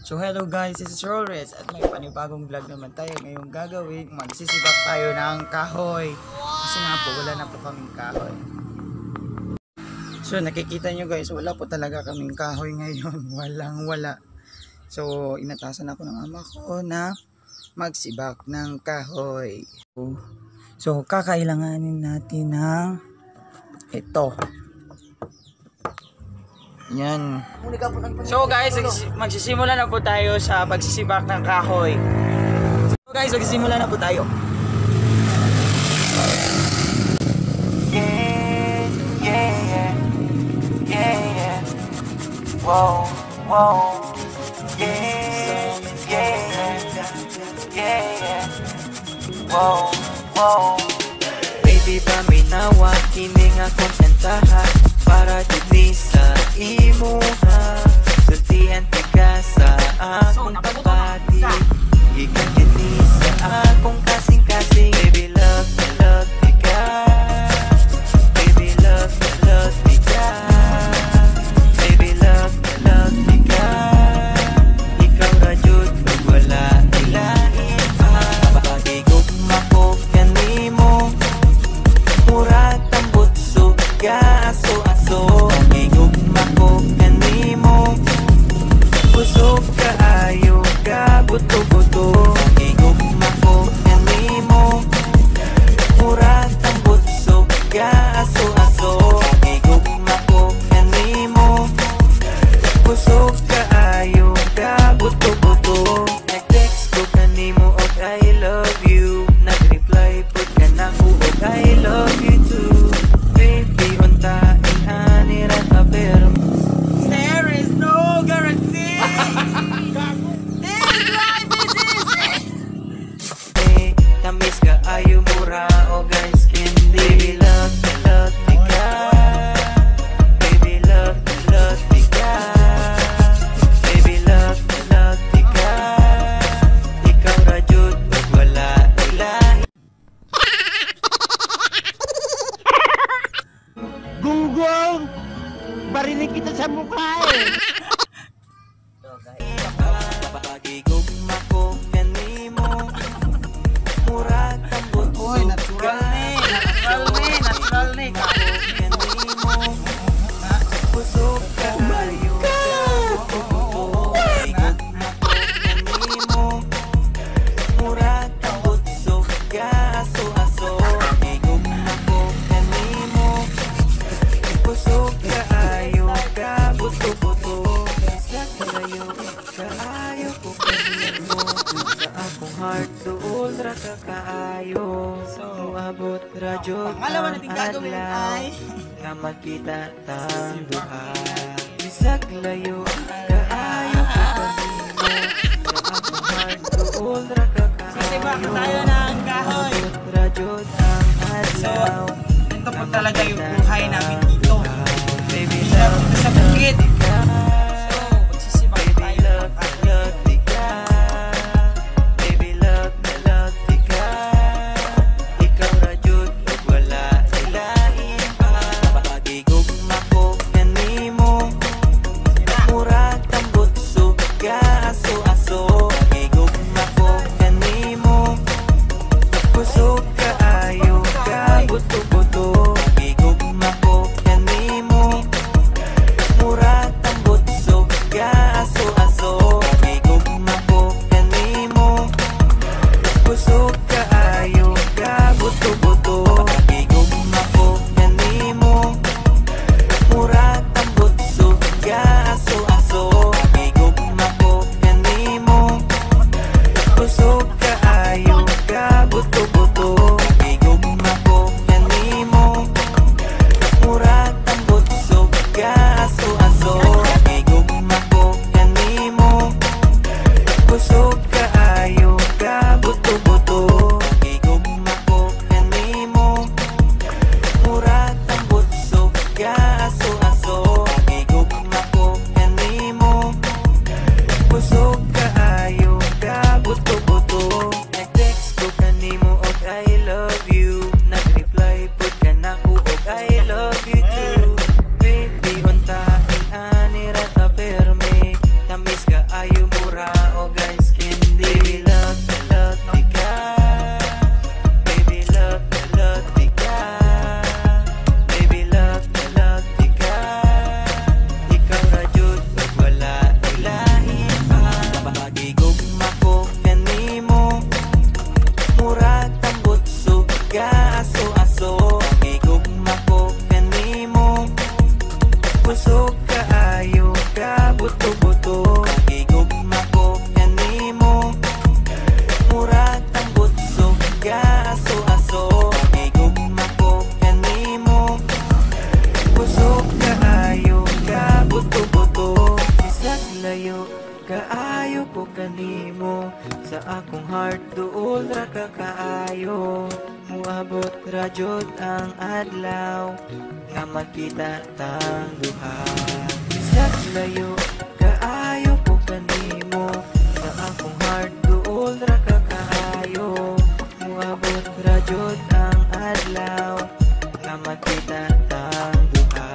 So hello guys, this is Rolres at may panibagong vlog naman tayo ngayong gagawin. Magsisibak tayo ng kahoy kasi nga po wala na po kaming kahoy. So nakikita nyo guys, wala po talaga kaming kahoy ngayon. Wala. So inatasan ako ng ama ko na magsibak ng kahoy. So kakailanganin natin ng ito. Yan. So guys, magsisimula na po tayo sa pagsisibak ng kahoy. So guys, magsisimula na po tayo. Yeah. Wow. Yeah. Wow. Baby, paminawa, kining akong kantahan para dili sa imuha. Sultihan ka sa akong pagpati, ikan kini sa akong kasing-kasing. Baby, love ka. Baby, love ka. Baby, love ka. Ikaw ra jud pag wala ilahin pa. Pagigugma ko kanimo, murag tambot suga aso-aso. Pagigugma ko kanimo, busog kaayo ka buto-buto. Pagigugma ko kanimo, murag tambot suga aso-aso. Pagigugma ko kanimo, busog kaayo ka buto-buto. Nag-text ko kanimo og I love you, nag-reply pud ka nako og I love you too. Baby, unta inanira ta pero there is no guarantee. This life is easy. Tamis ka ayo mura o guys candy. Baby, love ka. Baby, love ka. Baby, love ka. Ikaw ra jud pag wala ilahin. Gunggong! Barinig kita sa mukha eh! Pagigugma ko kanimo, murag tambot suga. Natural ni kanimo, busog ka ayo ka buto-buto. Pagigugma ko kanimo, murag tambot suga aso-aso. Pagigugma ko kanimo, busog ka ayo ka buto-buto. Sa kalayo kaayo ko kanimo, sa akong heart duol ra ka kaayo. Muabot ra jud ang adlaw nga magkita tang duha. Bisag layo kaayo ko kanimo, sa akong heart duol ra ka kaayo. Tayo ng kahoy. Muabot ra jud ang adlaw. Ito po talaga yung buhay namin dito. Baby, love sa bukid. Busog ka ayo ka buto-buto. Pagigugma ko akong heart duol ra ka kaayo. Muabot ra jud ang adlaw nga magkita tang duha. Bisag layo kaayo ko kanimo, sa akong heart duol ra ka kaayo. Muabot ra jud ang adlaw nga magkita tang duha.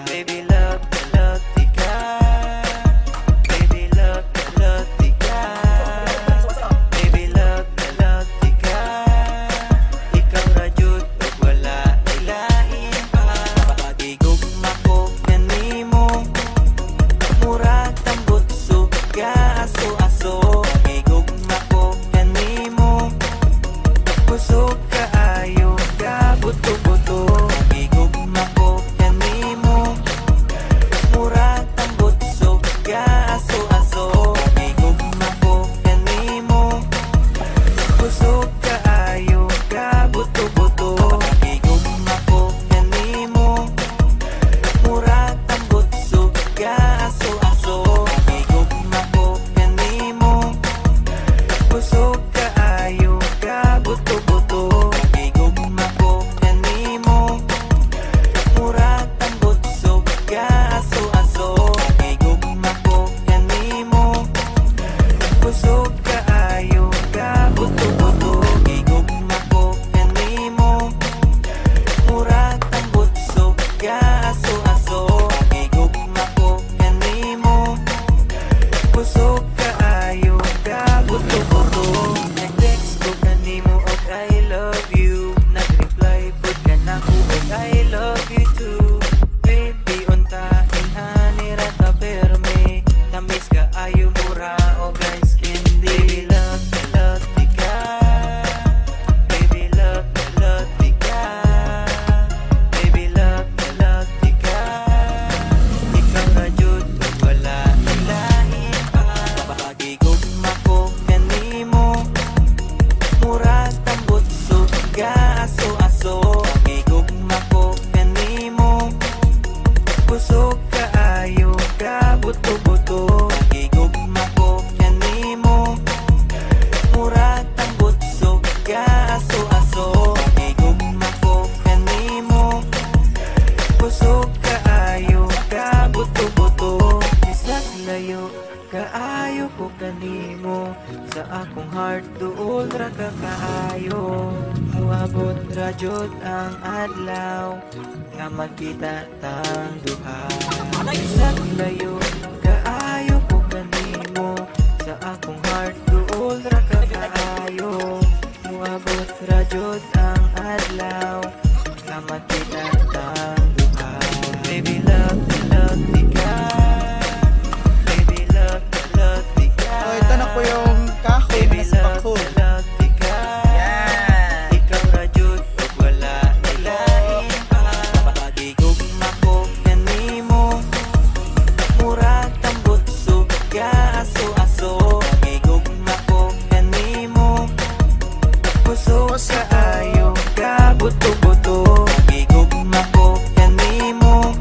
Baby love, love tika. Baby love, love tika. Baby love, love tika. Ikaw ra jud ug wala ilain pa. Pagigugma ko kanimo, murag tambot suga aso-aso. Pagigugma ko kanimo, kusog kaayo ka buto-buto. Pagigugma ko kanimo, murag tambot suga aso-aso. Pagigugma ko kanimo, kusog kaayo ka buto-buto. Pagigugma ko kanimo, murag tambot suga aso-aso. Pagigugma ko kanimo, kusog kaayo ka buto-buto. Pagigugma ko kanimo, murag tambot suga aso-aso. Pagigugma ko kanimo, kusog kaayo ka buto-buto. Pagigugma ko kanimo, murag tambot suga aso-aso. Pagigugma ko kanimo, kusog kaayo ka buto-buto. Nag-text ko kanimo og I love you, nag-reply pud ka nako og I love you too. Baby unta inani ra ta perme, tamis ka ayo mura og ice candy. Love tika. Baby love tika. Baby love tika. Ikaw ra jud ug wala ilahin pa. Pagigugma ko kanimo, murag tambot suga aso-aso. Pagigugma ko kanimo, kusog kaayo ka buto-buto. Pagigugma ko kanimo, murag tambot suga aso-aso. Pagigugma ko kanimo, kusog kaayo ka buto-buto. Bisag layo kaayo ko kanimo, sa akong heart duol ra ka kaayo. Muabot ra jud ang adlaw nga magkita tang duha. Bisag layo kaayo ko kanimo, sa akong heart duol ra ka kaayo. Muabot ra jud ang adlaw nga magkita tang duha. Baby love tika. Baby love tika. Oh, ito na po yung kahoy Baby na sa love, bakod. love tika. Yan. Ikaw ra jud ug wala ilain pa. Pagigugma ko kanimo, murag tambot suga aso-aso. Pagigugma ko kanimo, kusog kaayo ka buto-buto. Pagigugma ko kanimo,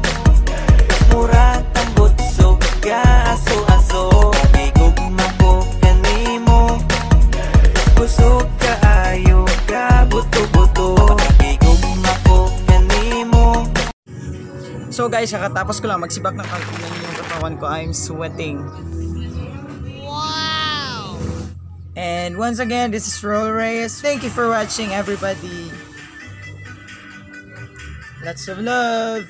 murag tambot suga aso-aso. Pagigugma ko kanimo, kusog kaayo ka buto-buto. Pagigugma ko kanimo. So guys, kakatapos ko lang magsibak ng kangkungan yung katawan ko. I'm sweating. Wow! And once again, this is Roll Reyes. Thank you for watching, everybody. Lots of love.